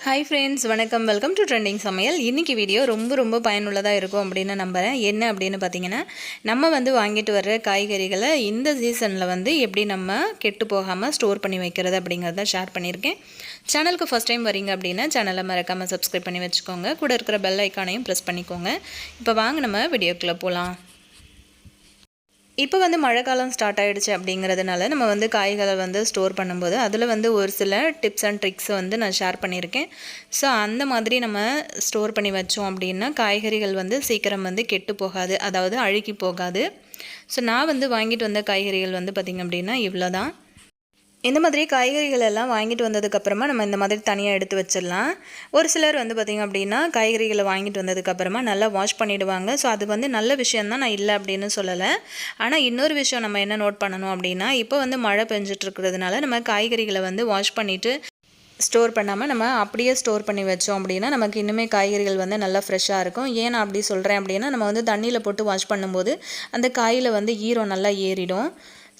Hi friends, வணக்கம். Welcome to trending சமையல். இன்றைக்கி வீடியோ ரொம்ப பயனுள்ளதாக இருக்கும் அப்படின்னு நம்புகிறேன். என்ன அப்படின்னு பார்த்தீங்கன்னா, நம்ம வாங்கிட்டு வர்ற காய்கறிகளை இந்த சீசனில் எப்படி நம்ம கெட்டு போகாமல் ஸ்டோர் பண்ணி வைக்கிறது அப்படிங்கிறத ஷேர் பண்ணியிருக்கேன். சேனலுக்கு ஃபஸ்ட் டைம் வரீங்க அப்படின்னா சேனலை மறக்காமல் சப்ஸ்கிரைப் பண்ணி வச்சுக்கோங்க. கூட இருக்கிற பெல் ஐக்கானையும் ப்ரெஸ் பண்ணிக்கோங்க. இப்போ வாங்க நம்ம வீடியோக்குள்ளே போகலாம். இப்போ மழை காலம் ஸ்டார்ட் ஆகிடுச்சு அப்படிங்கிறதுனால நம்ம காய்களை ஸ்டோர் பண்ணும்போது அதில் ஒரு சில டிப்ஸ் அண்ட் ட்ரிக்ஸை நான் ஷேர் பண்ணியிருக்கேன். ஸோ அந்த மாதிரி நம்ம ஸ்டோர் பண்ணி வச்சோம் அப்படின்னா காய்கறிகள் சீக்கிரம் கெட்டு போகாது, அதாவது அழுகி போகாது. ஸோ நான் வாங்கிட்டு வந்த காய்கறிகள் பார்த்திங்க அப்படின்னா இவ்வளோ தான். இந்த மாதிரி காய்கறிகள் எல்லாம் வாங்கிட்டு வந்ததுக்கப்புறமா நம்ம இந்த மாதிரி தனியாக எடுத்து வச்சிடலாம். ஒரு சிலர் பார்த்திங்க அப்படின்னா காய்கறிகளை வாங்கிட்டு வந்ததுக்கப்புறமா நல்லா வாஷ் பண்ணிவிடுவாங்க. ஸோ அது நல்ல விஷயந்தான், நான் இல்லை அப்படின்னு சொல்லலை. ஆனால் இன்னொரு விஷயம் நம்ம என்ன நோட் பண்ணணும் அப்படின்னா, இப்போ மழை பெஞ்சிட்ருக்கிறதுனால நம்ம காய்கறிகளை வாஷ் பண்ணிவிட்டு ஸ்டோர் பண்ணாமல் நம்ம அப்படியே ஸ்டோர் பண்ணி வச்சோம் அப்படின்னா நமக்கு இன்னுமே காய்கறிகள் நல்லா ஃப்ரெஷ்ஷாக இருக்கும். ஏன் நான் அப்படி சொல்கிறேன் அப்படின்னா, நம்ம தண்ணியில் போட்டு வாஷ் பண்ணும்போது அந்த காயில் ஈரம் நல்லா ஏறிடும்.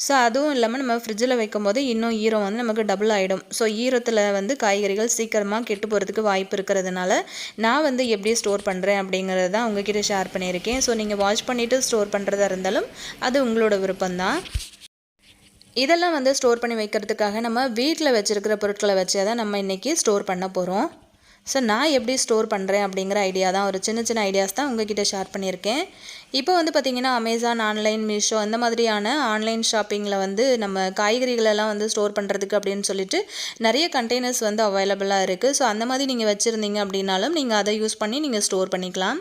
ஸோ அதுவும் இல்லாமல் நம்ம ஃப்ரிட்ஜில் வைக்கும்போது இன்னும் ஈரம் நமக்கு டபுள் ஆகிடும். ஸோ ஈரத்தில் காய்கறிகள் சீக்கிரமாக கெட்டு போகிறதுக்கு வாய்ப்பு இருக்கிறதுனால நான் எப்படி ஸ்டோர் பண்ணுறேன் அப்படிங்கிறத தான் உங்ககிட்ட ஷேர் பண்ணியிருக்கேன். ஸோ நீங்கள் வாஷ் பண்ணிவிட்டு ஸ்டோர் பண்ணுறதா இருந்தாலும் அது உங்களோட விருப்பம்தான். இதெல்லாம் ஸ்டோர் பண்ணி வைக்கிறதுக்காக நம்ம வீட்டில் வச்சுருக்கிற பொருட்களை வச்சே தான் நம்ம இன்றைக்கி ஸ்டோர் பண்ண போகிறோம். ஸோ நான் எப்படி ஸ்டோர் பண்ணுறேன் அப்படிங்கிற ஐடியா தான், ஒரு சின்ன ஐடியாஸ் தான் உங்ககிட்ட ஷேர் பண்ணியிருக்கேன். இப்போ பார்த்திங்கன்னா அமேசான், ஆன்லைன், மீஷோ அந்த மாதிரியான ஆன்லைன் ஷாப்பிங்கில் நம்ம காய்கறிகளெல்லாம் ஸ்டோர் பண்ணுறதுக்கு அப்படின்னு சொல்லிட்டு நிறைய கண்டெய்னர்ஸ் அவைலபிளாக இருக்குது. ஸோ அந்த மாதிரி நீங்கள் வச்சுருந்தீங்க அப்படின்னாலும் நீங்கள் அதை யூஸ் பண்ணி நீங்கள் ஸ்டோர் பண்ணிக்கலாம்.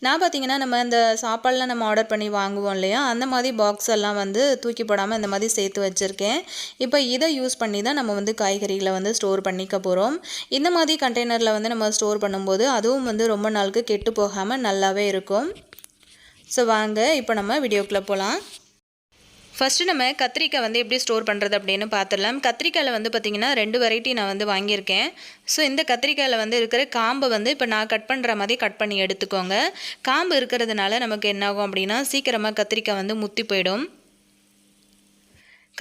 நான் பார்த்திங்கன்னா நம்ம இந்த சாப்பாடெலாம் நம்ம ஆர்டர் பண்ணி வாங்குவோம் இல்லையா, அந்த மாதிரி பாக்ஸ் எல்லாம் தூக்கி போடாமல் இந்த மாதிரி சேர்த்து வச்சுருக்கேன். இப்போ இதை யூஸ் பண்ணி தான் நம்ம காய்கறிகளை ஸ்டோர் பண்ணிக்க போகிறோம். இந்த மாதிரி கண்டெய்னரில் நம்ம ஸ்டோர் பண்ணும்போது அதுவும் ரொம்ப நாளுக்கு கெட்டு போகாமல் நல்லாவே இருக்கும். ஸோ வாங்க இப்போ நம்ம வீடியோக்குள்ளே போகலாம். ஃபஸ்ட்டு நம்ம கத்திரிக்காய் எப்படி ஸ்டோர் பண்ணுறது அப்படின்னு பார்த்துடலாம். கத்திரிக்காயில் பார்த்திங்கன்னா 2 வெரைட்டி நான் வாங்கியிருக்கேன். ஸோ இந்த கத்திரிக்காயில் இருக்கிற காம்பை இப்போ நான் கட் பண்ணுற மாதிரி கட் பண்ணி எடுத்துக்கோங்க. காம்பு இருக்கிறதுனால நமக்கு என்னாகும் அப்படின்னா சீக்கிரமாக கத்திரிக்காய் முத்தி போயிடும்.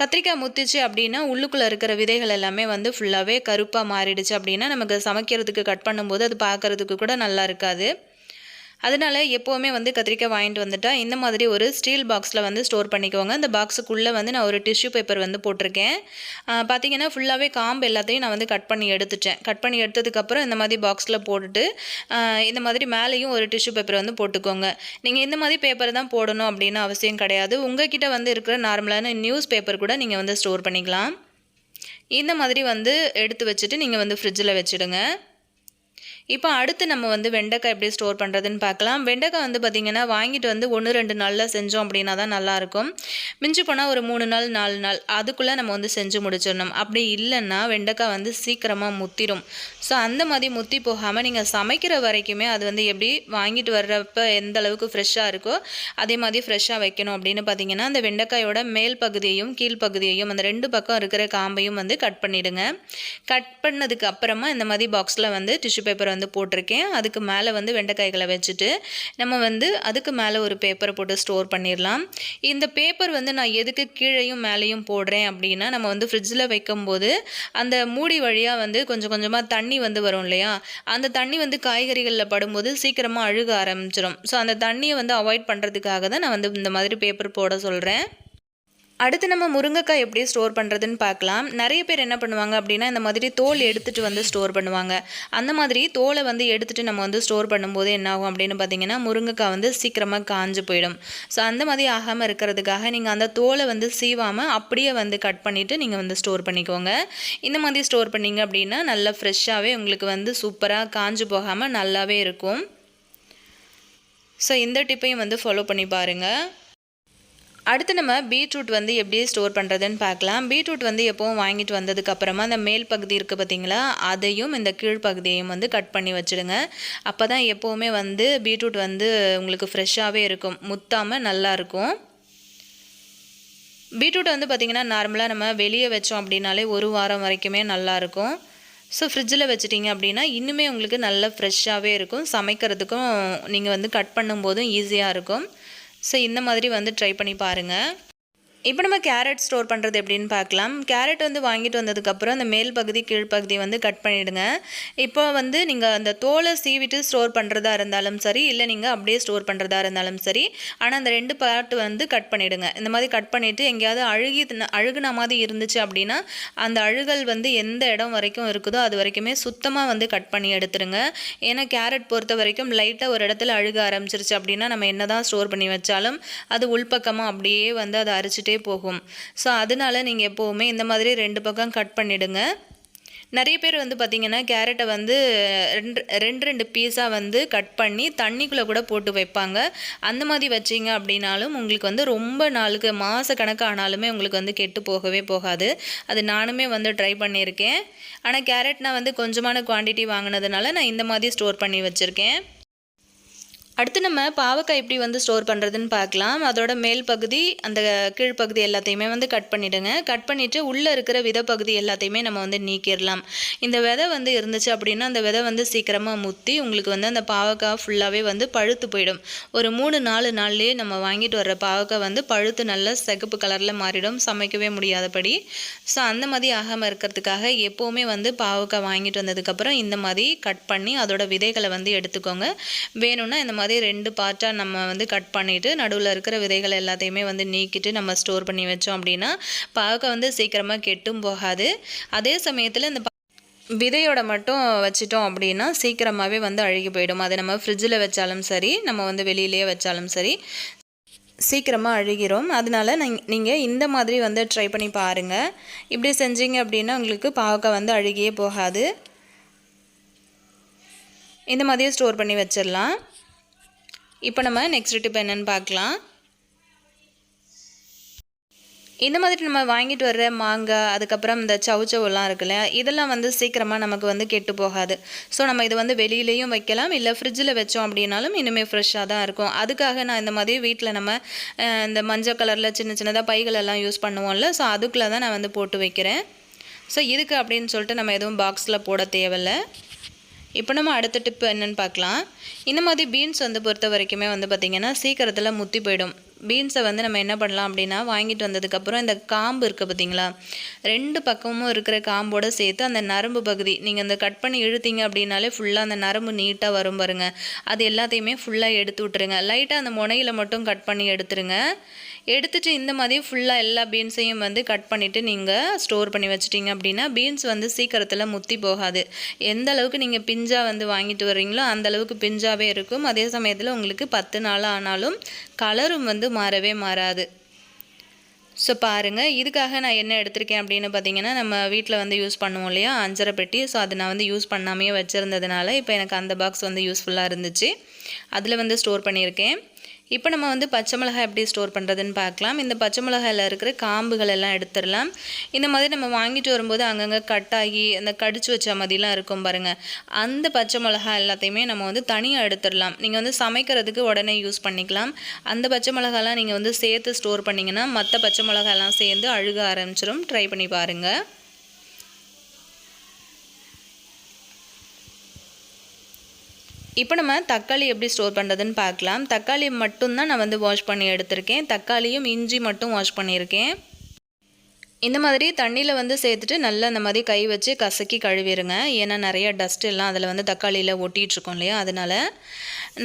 கத்திரிக்காய் முத்திச்சு அப்படின்னா உள்ளுக்குள்ளே இருக்கிற விதைகள் எல்லாமே ஃபுல்லாகவே கருப்பாக மாறிடுச்சு அப்படின்னா நமக்கு சமைக்கிறதுக்கு கட் பண்ணும்போது அது பார்க்குறதுக்கு கூட நல்லா இருக்காது. அதனால் எப்போவுமே கத்திரிக்காய் வாங்கிட்டு வந்துட்டால் இந்த மாதிரி ஒரு ஸ்டீல் பாக்ஸில் ஸ்டோர் பண்ணிக்கோங்க. அந்த பாக்ஸுக்குள்ளே நான் ஒரு டிஷ்யூ பேப்பர் போட்டிருக்கேன். பார்த்திங்கன்னா ஃபுல்லாகவே காம்பு எல்லாத்தையும் நான் கட் பண்ணி எடுத்துட்டேன். கட் பண்ணி எடுத்ததுக்கப்புறம் இந்த மாதிரி பாக்ஸில் போட்டுட்டு இந்த மாதிரி மேலேயும் ஒரு டிஷ்யூ பேப்பர் போட்டுக்கோங்க. நீங்கள் இந்த மாதிரி பேப்பர் தான் போடணும் அப்படின்னு அவசியம் கிடையாது. உங்கள்கிட்ட இருக்கிற நார்மலான நியூஸ் பேப்பர் கூட நீங்கள் ஸ்டோர் பண்ணிக்கலாம். இந்த மாதிரி எடுத்து வச்சுட்டு நீங்கள் ஃப்ரிட்ஜில் வச்சுடுங்க. இப்போ அடுத்து நம்ம வெண்டைக்காய் எப்படி ஸ்டோர் பண்ணுறதுன்னு பார்க்கலாம். வெண்டைக்காய் பார்த்திங்கன்னா வாங்கிட்டு 1-2 நாளில் செஞ்சோம் அப்படின்னா தான் நல்லாயிருக்கும். மிஞ்சி போனால் ஒரு 3 நாள் 4 நாள் அதுக்குள்ளே நம்ம செஞ்சு முடிச்சிடணும். அப்படி இல்லைன்னா வெண்டைக்காய் சீக்கிரமாக முத்திடும். ஸோ அந்த மாதிரி முத்தி போகாமல் நீங்கள் சமைக்கிற வரைக்குமே அது எப்படி வாங்கிட்டு வர்றப்ப எந்த அளவுக்கு ஃப்ரெஷ்ஷாக இருக்கோ அதே மாதிரி ஃப்ரெஷ்ஷாக வைக்கணும். அப்படின்னு பார்த்திங்கன்னா அந்த வெண்டைக்காயோட மேல் பகுதியையும் கீழ்ப்பகுதியையும் அந்த 2 பக்கம் இருக்கிற காம்பையும் கட் பண்ணிவிடுங்க. கட் பண்ணதுக்கு அப்புறமா இந்த மாதிரி பாக்ஸில் டிஷ்யூ பேப்பர் போட்டிருக்கேன். அதுக்கு மேலே வெண்டைக்காய்களை வச்சுட்டு நம்ம அதுக்கு மேலே ஒரு பேப்பரை போட்டு ஸ்டோர் பண்ணிடலாம். இந்த பேப்பர் நான் எதுக்கு கீழேயும் மேலேயும் போடுறேன் அப்படின்னா, நம்ம ஃப்ரிட்ஜில் வைக்கும்போது அந்த மூடி வழியாக கொஞ்சம் கொஞ்சமாக தண்ணி வரும் இல்லையா, அந்த தண்ணி காய்கறிகளில் படும்போது சீக்கிரமாக அழுக ஆரம்பிச்சிடும். ஸோ அந்த தண்ணியை அவாய்ட் பண்ணுறதுக்காக தான் நான் இந்த மாதிரி பேப்பர் போட சொல்கிறேன். அடுத்து நம்ம முருங்கைக்காய் எப்படி ஸ்டோர் பண்ணுறதுன்னு பார்க்கலாம். நிறைய பேர் என்ன பண்ணுவாங்க அப்படின்னா இந்த மாதிரி தோல் எடுத்துகிட்டு ஸ்டோர் பண்ணுவாங்க. அந்த மாதிரி தோலை எடுத்துகிட்டு நம்ம ஸ்டோர் பண்ணும்போது என்ன ஆகும் அப்படின்னு பார்த்தீங்கன்னா முருங்கைக்காய் சீக்கிரமாக காஞ்சு போயிடும். ஸோ அந்த மாதிரி ஆகாமல் இருக்கிறதுக்காக நீங்கள் அந்த தோலை சீவாமல் அப்படியே கட் பண்ணிவிட்டு நீங்கள் ஸ்டோர் பண்ணிக்கோங்க. இந்த மாதிரி ஸ்டோர் பண்ணிங்க அப்படின்னா நல்லா ஃப்ரெஷ்ஷாகவே உங்களுக்கு சூப்பராக காஞ்சு போகாமல் நல்லாவே இருக்கும். ஸோ இந்த டிப்பையும் ஃபாலோ பண்ணி பாருங்கள். அடுத்து நம்ம பீட்ரூட் எப்படி ஸ்டோர் பண்ணுறதுன்னு பார்க்கலாம். பீட்ரூட் எப்போவும் வாங்கிட்டு வந்ததுக்கப்புறமா அந்த மேல் பகுதி இருக்குது பார்த்திங்களா, அதையும் இந்த கீழ்ப்பகுதியையும் கட் பண்ணி வச்சுடுங்க. அப்போ தான் எப்போவுமே பீட்ரூட் உங்களுக்கு ஃப்ரெஷ்ஷாகவே இருக்கும், முத்தாமல் நல்லாயிருக்கும். பீட்ரூட் பார்த்திங்கன்னா நார்மலாக நம்ம வெளியே வச்சோம் அப்படின்னாலே 1 வாரம் வரைக்குமே நல்லாயிருக்கும். ஸோ ஃப்ரிட்ஜில் வச்சுட்டிங்க அப்படின்னா இன்னுமே உங்களுக்கு நல்லா ஃப்ரெஷ்ஷாகவே இருக்கும். சமைக்கிறதுக்கும் நீங்கள் கட் பண்ணும்போதும் ஈஸியாக இருக்கும். ஸோ இந்த மாதிரி ட்ரை பண்ணி பாருங்கள். இப்போ நம்ம கேரட் ஸ்டோர் பண்ணுறது எப்படின்னு பார்க்கலாம். கேரட் வந்து வாங்கிட்டு வந்ததுக்கப்புறம் அந்த மேல் பகுதி கீழ் பகுதி வந்து கட் பண்ணிவிடுங்க. இப்போ வந்து நீங்கள் அந்த தோலை சீவிட்டு ஸ்டோர் பண்ணுறதா இருந்தாலும் சரி, இல்லை நீங்கள் அப்படியே ஸ்டோர் பண்ணுறதா இருந்தாலும் சரி, ஆனால் அந்த 2 பார்ட் வந்து கட் பண்ணிவிடுங்க. இந்த மாதிரி கட் பண்ணிவிட்டு எங்கேயாவது அழுகுன மாதிரி இருந்துச்சு அப்படின்னா அந்த அழுகல் வந்து எந்த இடம் வரைக்கும் இருக்குதோ அது வரைக்குமே சுத்தமாக வந்து கட் பண்ணி எடுத்துருங்க. ஏன்னா கேரட் பொறுத்த வரைக்கும் லைட்டாக ஒரு இடத்துல அழுக ஆரம்பிச்சிருச்சு அப்படின்னா நம்ம என்ன தான் ஸ்டோர் பண்ணி வச்சாலும் அது உள்பக்கமாக அப்படியே வந்து அதை அரிச்சிட்டே போகும். ஸோ அதனால நீங்கள் எப்போவுமே இந்த மாதிரி 2 பக்கம் கட் பண்ணிவிடுங்க. நிறைய பேர் வந்து பார்த்திங்கன்னா கேரட்டை வந்து ரெண்டு பீஸாக வந்து கட் பண்ணி தண்ணிக்குள்ளே கூட போட்டு வைப்பாங்க. அந்த மாதிரி வச்சிங்க அப்படின்னாலும் உங்களுக்கு வந்து ரொம்ப நாளுக்கு மாத கணக்கு ஆனாலுமே உங்களுக்கு வந்து கெட்டு போகவே போகாது. அது நானுமே வந்து ட்ரை பண்ணியிருக்கேன். ஆனால் கேரட் நான் வந்து கொஞ்சமான குவான்டிட்டி வாங்கினதுனால நான் இந்த மாதிரி ஸ்டோர் பண்ணி வச்சுருக்கேன். அடுத்து நம்ம பாவக்காய் எப்படி வந்து ஸ்டோர் பண்ணுறதுன்னு பார்க்கலாம். அதோட மேல் பகுதி அந்த கீழ்ப்பகுதி எல்லாத்தையுமே வந்து கட் பண்ணிவிடுங்க. கட் பண்ணிவிட்டு உள்ளே இருக்கிற விதை பகுதி எல்லாத்தையுமே நம்ம வந்து நீக்கிடலாம். இந்த விதை வந்து இருந்துச்சு அப்படின்னா அந்த விதை வந்து சீக்கிரமாக முற்றி உங்களுக்கு வந்து அந்த பாவக்காய் ஃபுல்லாகவே வந்து பழுத்து போயிடும். ஒரு 3-4 நாள்லேயே நம்ம வாங்கிட்டு வர்ற பாவக்காய் வந்து பழுத்து நல்லா சிகப்பு கலரில் மாறிடும், சமைக்கவே முடியாதபடி. ஸோ அந்த மாதிரி ஆகாமல் இருக்கிறதுக்காக எப்போவுமே வந்து பாவக்காய் வாங்கிட்டு வந்ததுக்கப்புறம் இந்த மாதிரி கட் பண்ணி அதோட விதைகளை வந்து எடுத்துக்கோங்க. வேணும்னா இந்த மாதிரி 2 பார்ட்டாக நம்ம வந்து கட் பண்ணிவிட்டு நடுவில் இருக்கிற விதைகள் எல்லாத்தையுமே வந்து நீக்கிட்டு நம்ம ஸ்டோர் பண்ணி வச்சோம் அப்படின்னா பாவக்காய் வந்து சீக்கிரமாக கெட்டும் போகாது. அதே சமயத்தில் இந்த விதையோட மட்டும் வச்சிட்டோம் அப்படின்னா சீக்கிரமாகவே வந்து அழுகி போயிடும். அதை நம்ம ஃப்ரிட்ஜில் வச்சாலும் சரி, நம்ம வந்து வெளியிலேயே வச்சாலும் சரி, சீக்கிரமாக அழுகிரும். அதனால நீங்கள் இந்த மாதிரி வந்து ட்ரை பண்ணி பாருங்கள். இப்படி செஞ்சீங்க அப்படின்னா உங்களுக்கு பாவக்காய் வந்து அழுகியே போகாது. இந்த மாதிரியே ஸ்டோர் பண்ணி வச்சிடலாம். இப்போ நம்ம நெக்ஸ்ட் டிப் என்னென்னு பார்க்கலாம். இந்த மாதிரி நம்ம வாங்கிட்டு வர்ற மாங்காய், அதுக்கப்புறம் இந்த சவுச்சவுலாம் இருக்குல்ல, இதெல்லாம் வந்து சீக்கிரமாக நமக்கு வந்து கெட்டு போகாது. ஸோ நம்ம இதை வந்து வெளியிலையும் வைக்கலாம், இல்லை ஃப்ரிட்ஜில் வச்சோம் அப்படின்னாலும் இன்னுமே ஃப்ரெஷ்ஷாக தான் இருக்கும். அதுக்காக நான் இந்த மாதிரி வீட்டில் நம்ம இந்த மஞ்சள் கலரில் சின்ன சின்னதாக பைகளெல்லாம் யூஸ் பண்ணுவோம்ல, ஸோ அதுக்குள்ளே தான் நான் வந்து போட்டு வைக்கிறேன். ஸோ இதுக்கு அப்படின்னு சொல்லிட்டு நம்ம எதுவும் பாக்ஸில் போட தேவையில்லை. இப்போ நம்ம அடுத்த டிப் என்னென்னு பார்க்கலாம். இந்த மாதிரி பீன்ஸ் வந்து பொறுத்த வரைக்குமே வந்து பார்த்திங்கன்னா சீக்கிரத்தில் முற்றி போயிடும். பீன்ஸை வந்து நம்ம என்ன பண்ணலாம் அப்படின்னா வாங்கிட்டு வந்ததுக்கப்புறம் இந்த காம்பு இருக்குது பார்த்திங்களா, 2 பக்கமும் இருக்கிற காம்போடு சேர்த்து அந்த நரம்பு பகுதி நீங்கள் அந்த கட் பண்ணி இழுத்தீங்க அப்படின்னாலே ஃபுல்லாக அந்த நரம்பு நீட்டாக வரும் பாருங்கள், அது எல்லாத்தையுமே ஃபுல்லாக எடுத்து விட்டுருங்க. லைட்டாக அந்த முனையில் மட்டும் கட் பண்ணி எடுத்துருங்க. எடுத்துகிட்டு இந்த மாதிரி ஃபுல்லாக எல்லா பீன்ஸையும் வந்து கட் பண்ணிவிட்டு நீங்கள் ஸ்டோர் பண்ணி வச்சிட்டிங்க அப்படின்னா பீன்ஸ் வந்து சீக்கிரத்தில் முற்றி போகாது. எந்த அளவுக்கு நீங்கள் பிஞ்சாக வந்து வாங்கிட்டு வர்றீங்களோ அந்தளவுக்கு பிஞ்சாகவே இருக்கும். அதே சமயத்தில் உங்களுக்கு 10 நாள் ஆனாலும் கலரும் வந்து மாறவே மாறாது. ஸோ பாருங்கள், இதுக்காக நான் என்ன எடுத்திருக்கேன் அப்படின்னு பார்த்தீங்கன்னா நம்ம வீட்டில் வந்து யூஸ் பண்ணுவோம் இல்லையா அஞ்சரை பெட்டி. ஸோ அதை நான் வந்து யூஸ் பண்ணாமையே வச்சுருந்ததுனால இப்போ எனக்கு அந்த பாக்ஸ் வந்து யூஸ்ஃபுல்லாக இருந்துச்சு. அதில் வந்து ஸ்டோர் பண்ணியிருக்கேன். இப்போ நம்ம வந்து பச்சை மிளகாய் எப்படி ஸ்டோர் பண்ணுறதுன்னு பார்க்கலாம். இந்த பச்சை மிளகாயில் இருக்கிற காம்புகள் எல்லாம் எடுத்துடலாம். இந்த மாதிரி நம்ம வாங்கிட்டு வரும்போது அங்கங்கே கட்டாகி அந்த கடிச்சு வச்ச மாதிரிலாம் இருக்கும் பாருங்கள், அந்த பச்சை மிளகாய் எல்லாத்தையுமே நம்ம வந்து தனியாக எடுத்துடலாம். நீங்கள் வந்து சமைக்கிறதுக்கு உடனே யூஸ் பண்ணிக்கலாம். அந்த பச்சை மிளகாலாம் நீங்கள் வந்து சேர்த்து ஸ்டோர் பண்ணிங்கன்னா மற்ற பச்சை மிளகாலாம் சேர்ந்து அழுக ஆரம்பிச்சிடும். ட்ரை பண்ணி பாருங்கள். இப்போ நம்ம தக்காளி எப்படி ஸ்டோர் பண்ணுறதுன்னு பார்க்கலாம். தக்காளி மட்டும்தான் நான் வந்து வாஷ் பண்ணி எடுத்திருக்கேன். தக்காளியும் இஞ்சி மட்டும் வாஷ் பண்ணியிருக்கேன். இந்த மாதிரி தண்ணியில் வந்து சேர்த்துட்டு நல்லா இந்த மாதிரி கை வச்சு கசக்கி கழுவிடுங்க. ஏன்னா நிறைய டஸ்ட் எல்லாம் அதில் வந்து தக்காளியில் ஒட்டிகிட்ருக்கோம் இல்லையா, அதனால்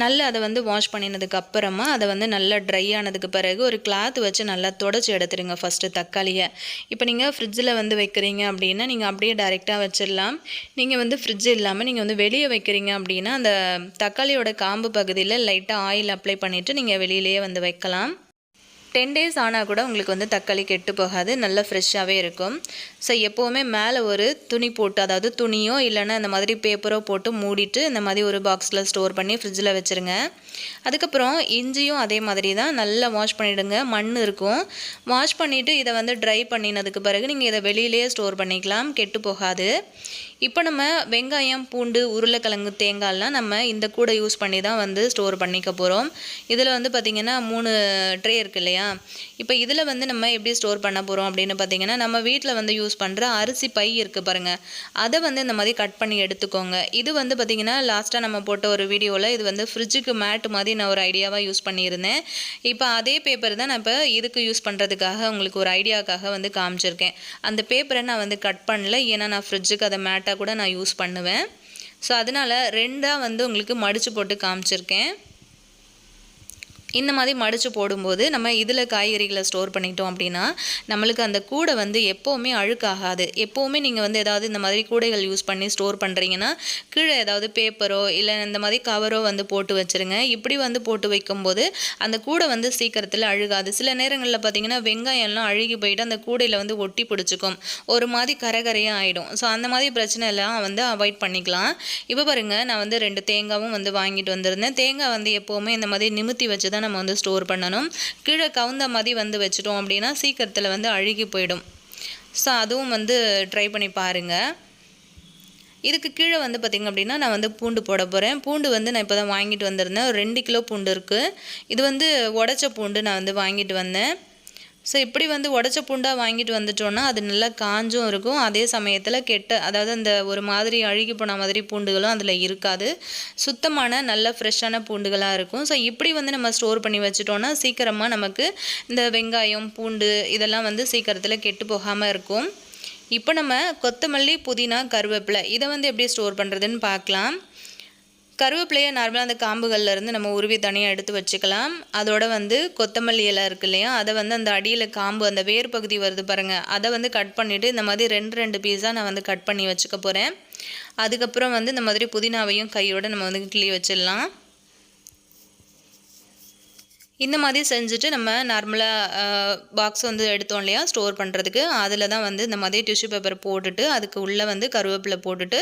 நல்லா அதை வந்து வாஷ் பண்ணினதுக்கு அப்புறமா அதை வந்து நல்லா ட்ரை ஆனதுக்கு பிறகு ஒரு கிளாத் வச்சு நல்லா தொடச்சி எடுத்துருங்க ஃபஸ்ட்டு தக்காளியை. இப்போ நீங்கள் ஃப்ரிட்ஜில் வந்து வைக்கிறீங்க அப்படின்னா நீங்கள் அப்படியே டைரெக்டாக வச்சிடலாம். நீங்கள் வந்து ஃப்ரிட்ஜ் இல்லாமல் நீங்கள் வந்து வெளியே வைக்கிறீங்க அப்படின்னா அந்த தக்காளியோட காம்பு பகுதியில் லைட்டாக ஆயில் அப்ளை பண்ணிவிட்டு நீங்கள் வெளியிலேயே வந்து வைக்கலாம். 10 days ஆனால் கூட உங்களுக்கு வந்து தக்காளி கெட்டு போகாது, நல்லா ஃப்ரெஷ்ஷாகவே இருக்கும். ஸோ எப்போவுமே மேலே ஒரு துணி போட்டு, அதாவது துணியோ இல்லைன்னா இந்த மாதிரி பேப்பரோ போட்டு மூடிட்டு இந்த மாதிரி ஒரு பாக்ஸில் ஸ்டோர் பண்ணி ஃப்ரிட்ஜில் வச்சுருங்க. அதுக்கப்புறம் இஞ்சியும் அதே மாதிரி தான் நல்லா வாஷ் பண்ணிவிடுங்க. மண் இருக்கும். வாஷ் பண்ணிவிட்டு இதை வந்து ட்ரை பண்ணினதுக்கு பிறகு நீங்கள் இதை வெளியிலேயே ஸ்டோர் பண்ணிக்கலாம், கெட்டு போகாது. இப்போ நம்ம வெங்காயம், பூண்டு, உருளைக்கிழங்கு, தேங்காய்லாம் நம்ம இந்த கூடை யூஸ் பண்ணி தான் வந்து ஸ்டோர் பண்ணிக்க போகிறோம். இதில் வந்து பார்த்திங்கன்னா 3 ட்ரே இருக்குது இல்லையா? இப்போ இதில் வந்து நம்ம எப்படி ஸ்டோர் பண்ண போகிறோம் அப்படின்னு பார்த்திங்கன்னா, நம்ம வீட்டில் வந்து யூஸ் பண்ணுற அரிசி பை இருக்குது பாருங்கள், அதை வந்து இந்த மாதிரி கட் பண்ணி எடுத்துக்கோங்க. இது வந்து பார்த்திங்கன்னா லாஸ்ட்டாக நம்ம போட்ட ஒரு வீடியோவில் இது வந்து ஃப்ரிட்ஜுக்கு மேட் மாதிரி நான் ஒரு ஐடியாவாக யூஸ் பண்ணியிருந்தேன். இப்போ அதே பேப்பர் தான் நான் இப்போ இதுக்கு யூஸ் பண்ணுறதுக்காக உங்களுக்கு ஒரு ஐடியாக்காக வந்து காமிச்சிருக்கேன். அந்த பேப்பரை நான் வந்து கட் பண்ணல, ஏன்னா நான் ஃப்ரிட்ஜுக்கு அதை மேட்டாக கூட நான் யூஸ் பண்ணுவேன். ஸோ அதனால் 2ஆக வந்து உங்களுக்கு மடித்து போட்டு காமிச்சிருக்கேன். இந்த மாதிரி மடித்து போடும்போது நம்ம இதில் காய்கறிகளை ஸ்டோர் பண்ணிட்டோம் அப்படின்னா நம்மளுக்கு அந்த கூடை வந்து எப்போவுமே அழுக்காகாது. எப்போவுமே நீங்கள் வந்து ஏதாவது இந்த மாதிரி கூடைகள் யூஸ் பண்ணி ஸ்டோர் பண்ணுறீங்கன்னா கீழே ஏதாவது பேப்பரோ இல்லை இந்த மாதிரி கவரோ வந்து போட்டு வச்சுருங்க. இப்படி வந்து போட்டு வைக்கும்போது அந்த கூடை வந்து சீக்கிரத்தில் அழுகாது. சில நேரங்களில் பார்த்திங்கன்னா வெங்காயம்லாம் அழுகி போயிட்டு அந்த கூடையில் வந்து ஒட்டி பிடிச்சிக்கும், ஒரு மாதிரி கரையாக ஆகிடும். ஸோ அந்த மாதிரி பிரச்சனை எல்லாம் வந்து அவாய்ட் பண்ணிக்கலாம். இப்போ பாருங்கள், நான் வந்து 2 தேங்காயும் வந்து வாங்கிட்டு வந்திருந்தேன். தேங்காய் வந்து எப்போவுமே இந்த மாதிரி நிமித்தி வச்சு தான் நம்ம வந்து ஸ்டோர் பண்ணணும். கீழே கவுந்த மாதிரி வந்து வச்சிட்டோம் அப்படின்னா சீக்கிரத்தில் வந்து அழுகி போயிடும். ஸோ அதுவும் வந்து ட்ரை பண்ணி பாருங்கள். இதுக்கு கீழே வந்து பார்த்திங்க அப்படின்னா நான் வந்து பூண்டு போட போகிறேன். பூண்டு வந்து நான் இப்போ தான் வாங்கிட்டு வந்திருந்தேன். ஒரு 2 கிலோ பூண்டு இருக்குது. இது வந்து உடச்ச பூண்டு நான் வந்து வாங்கிட்டு வந்தேன். ஸோ இப்படி வந்து உடச்ச பூண்டாக வாங்கிட்டு வந்துட்டோன்னா அது நல்லா காஞ்சும் இருக்கும். அதே சமயத்தில் அதாவது அந்த ஒரு மாதிரி அழுகி போன மாதிரி பூண்டுகளும் அதில் இருக்காது. சுத்தமான நல்ல ஃப்ரெஷ்ஷான பூண்டுகளாக இருக்கும். ஸோ இப்படி வந்து நம்ம ஸ்டோர் பண்ணி வச்சுட்டோன்னா சீக்கிரமாக நமக்கு இந்த வெங்காயம், பூண்டு இதெல்லாம் வந்து சீக்கிரத்தில் கெட்டு போகாமல் இருக்கும். இப்போ நம்ம கொத்தமல்லி, புதினா, கருவேப்பிலை இதை வந்து எப்படி ஸ்டோர் பண்ணுறதுன்னு பார்க்கலாம். கருவேப்பிலையை நார்மலாக அந்த காம்புகள்லேருந்து நம்ம உருவி தனியாக எடுத்து வச்சுக்கலாம். அதோட வந்து கொத்தமல்லி இலை இருக்குது இல்லையா, அதை வந்து அந்த அடியில் காம்பு அந்த வேர் பகுதி வருது பாருங்கள், அதை வந்து கட் பண்ணிவிட்டு இந்த மாதிரி 2 பீஸாக நான் வந்து கட் பண்ணி வச்சுக்க போகிறேன். அதுக்கப்புறம் வந்து இந்த மாதிரி புதினாவையும் கையோடு நம்ம வந்து கிள்ளி வச்சிடலாம். இந்த மாதிரி செஞ்சுட்டு நம்ம நார்மலாக பாக்ஸ் வந்து எடுத்தோம் இல்லையா ஸ்டோர் பண்ணுறதுக்கு, அதில் தான் வந்து இந்த மாதிரி டிஷ்யூ பேப்பர் போட்டுட்டு அதுக்கு உள்ளே வந்து கருவேப்பிலை போட்டுட்டு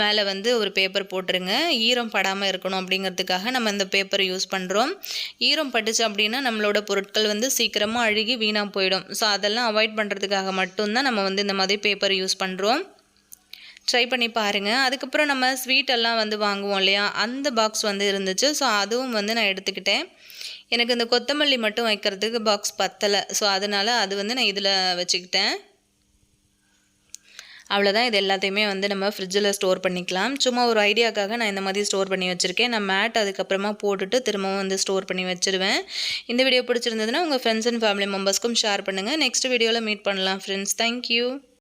மேலே வந்து ஒரு பேப்பர் போட்டுருங்க. ஈரம் படாமல் இருக்கணும் அப்படிங்கிறதுக்காக நம்ம இந்த பேப்பர் யூஸ் பண்ணுறோம். ஈரம் பட்டுச்சு அப்படின்னா நம்மளோட பொருட்கள் வந்து சீக்கிரமாக அழுகி வீணாக போயிடும். ஸோ அதெல்லாம் அவாய்ட் பண்ணுறதுக்காக மட்டும்தான் நம்ம வந்து இந்த மாதிரி பேப்பர் யூஸ் பண்ணுறோம். ட்ரை பண்ணி பாருங்கள். அதுக்கப்புறம் நம்ம ஸ்வீட்டெல்லாம் வந்து வாங்குவோம் இல்லையா, அந்த பாக்ஸ் வந்து இருந்துச்சு. ஸோ அதுவும் வந்து நான் எடுத்துக்கிட்டேன். எனக்கு இந்த கொத்தமல்லி மட்டும் வைக்கிறதுக்கு பாக்ஸ் பத்தலை. ஸோ அதனால் அது வந்து நான் இதில் வச்சுக்கிட்டேன். அவ்வளோதான். இது எல்லாத்தையுமே வந்து நம்ம ஃப்ரிட்ஜில் ஸ்டோர் பண்ணிக்கலாம். சும்மா ஒரு ஐடியாக்காக நான் இந்த மாதிரி ஸ்டோர் பண்ணி வச்சுருக்கேன். நான் மேட் அதுக்கப்புறமா போட்டுட்டு திரும்பவும் வந்து ஸ்டோர் பண்ணி வச்சுருவேன். இந்த வீடியோ பிடிச்சிருந்ததுன்னா உங்கள் ஃப்ரெண்ட்ஸ் அண்ட் ஃபேமிலி மெம்பர்ஸ்க்கும் ஷேர் பண்ணுங்கள். நெக்ஸ்ட் வீடியோவில் மீட் பண்ணலாம் ஃப்ரெண்ட்ஸ். தேங்க்யூ.